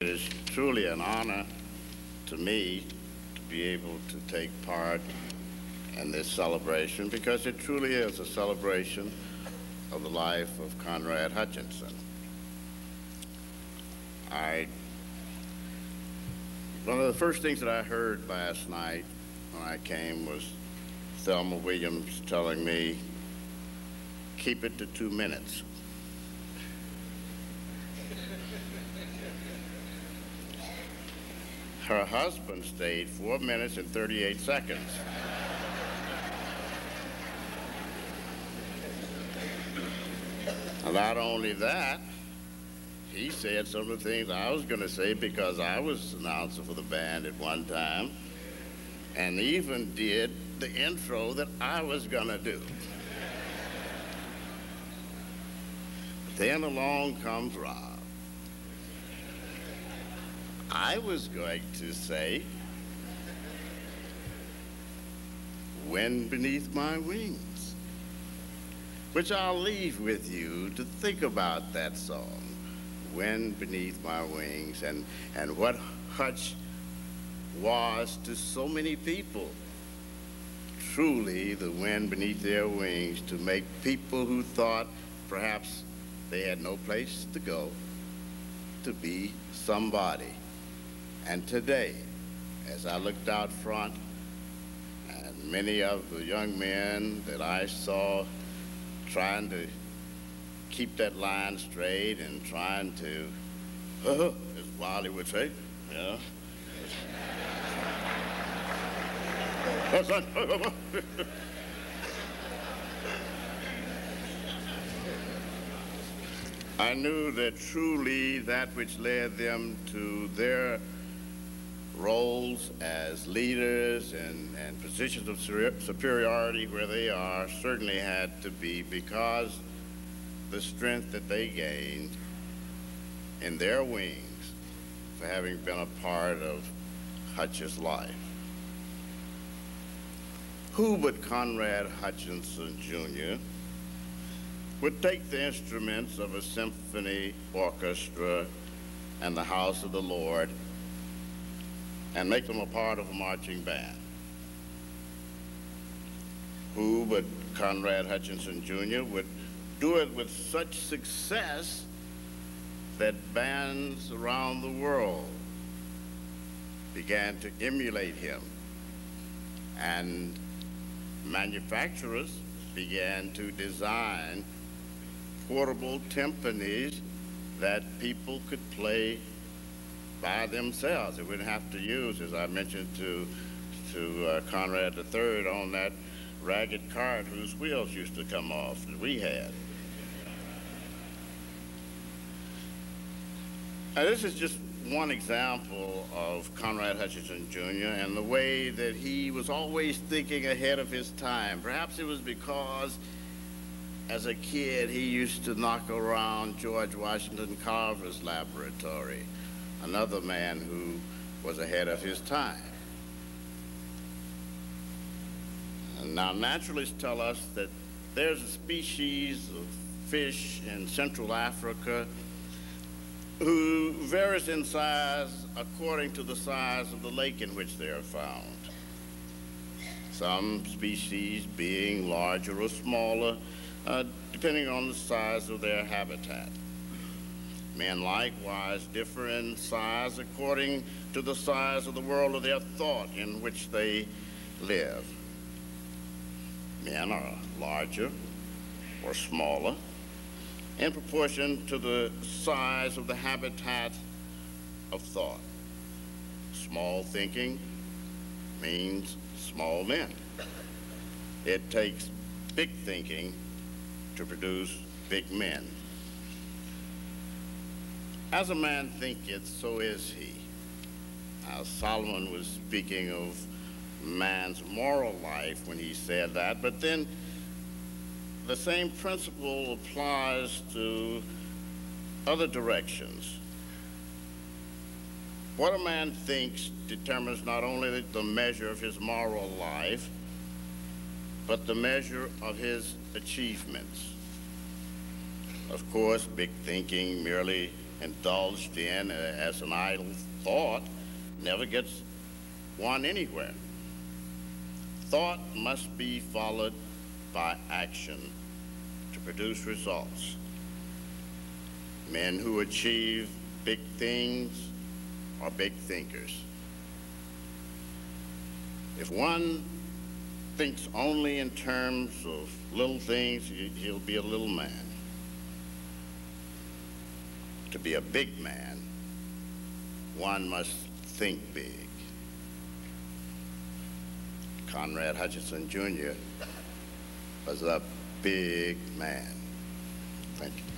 It is truly an honor to me to be able to take part in this celebration because it truly is a celebration of the life of Conrad Hutchinson. One of the first things that I heard last night when I came was Thelma Williams telling me, "Keep it to 2 minutes." Her husband stayed 4 minutes and 38 seconds. And not only that, he said some of the things I was going to say because I was announcer for the band at one time, and even did the intro that I was going to do. Then along comes Rob. I was going to say, "Wind Beneath My Wings," which I'll leave with you to think about that song, "Wind Beneath My Wings," and what Hutch was to so many people. Truly the wind beneath their wings to make people who thought perhaps they had no place to go to be somebody. And today, as I looked out front, and many of the young men that I saw trying to keep that line straight and trying to, as Wally would say, yeah. I knew that truly that which led them to their roles as leaders and positions of superiority where they are certainly had to be because the strength that they gained in their wings for having been a part of Hutch's life. Who but Conrad Hutchinson, Jr. would take the instruments of a symphony orchestra and the house of the Lord and make them a part of a marching band? Who but Conrad Hutchinson, Jr. would do it with such success that bands around the world began to emulate him, and manufacturers began to design portable timpanis that people could play by themselves. They wouldn't have to use, as I mentioned to Conrad III, on that ragged cart whose wheels used to come off that we had. Now, this is just one example of Conrad Hutchinson, Jr. and the way that he was always thinking ahead of his time. Perhaps it was because as a kid he used to knock around George Washington Carver's laboratory, another man who was ahead of his time. And now naturalists tell us that there's a species of fish in Central Africa who varies in size according to the size of the lake in which they are found. Some species being larger or smaller, depending on the size of their habitat. Men likewise differ in size according to the size of the world of their thought in which they live. Men are larger or smaller in proportion to the size of the habitat of thought. Small thinking means small men. It takes big thinking to produce big men. As a man thinketh, so is he. Now, Solomon was speaking of man's moral life when he said that, but then the same principle applies to other directions. What a man thinks determines not only the measure of his moral life, but the measure of his achievements. Of course, big thinking merely indulged in as an idle thought never gets one anywhere. Thought must be followed by action to produce results. Men who achieve big things are big thinkers. If one thinks only in terms of little things, he'll be a little man. To be a big man, one must think big. Conrad Hutchinson, Jr. was a big man. Thank you.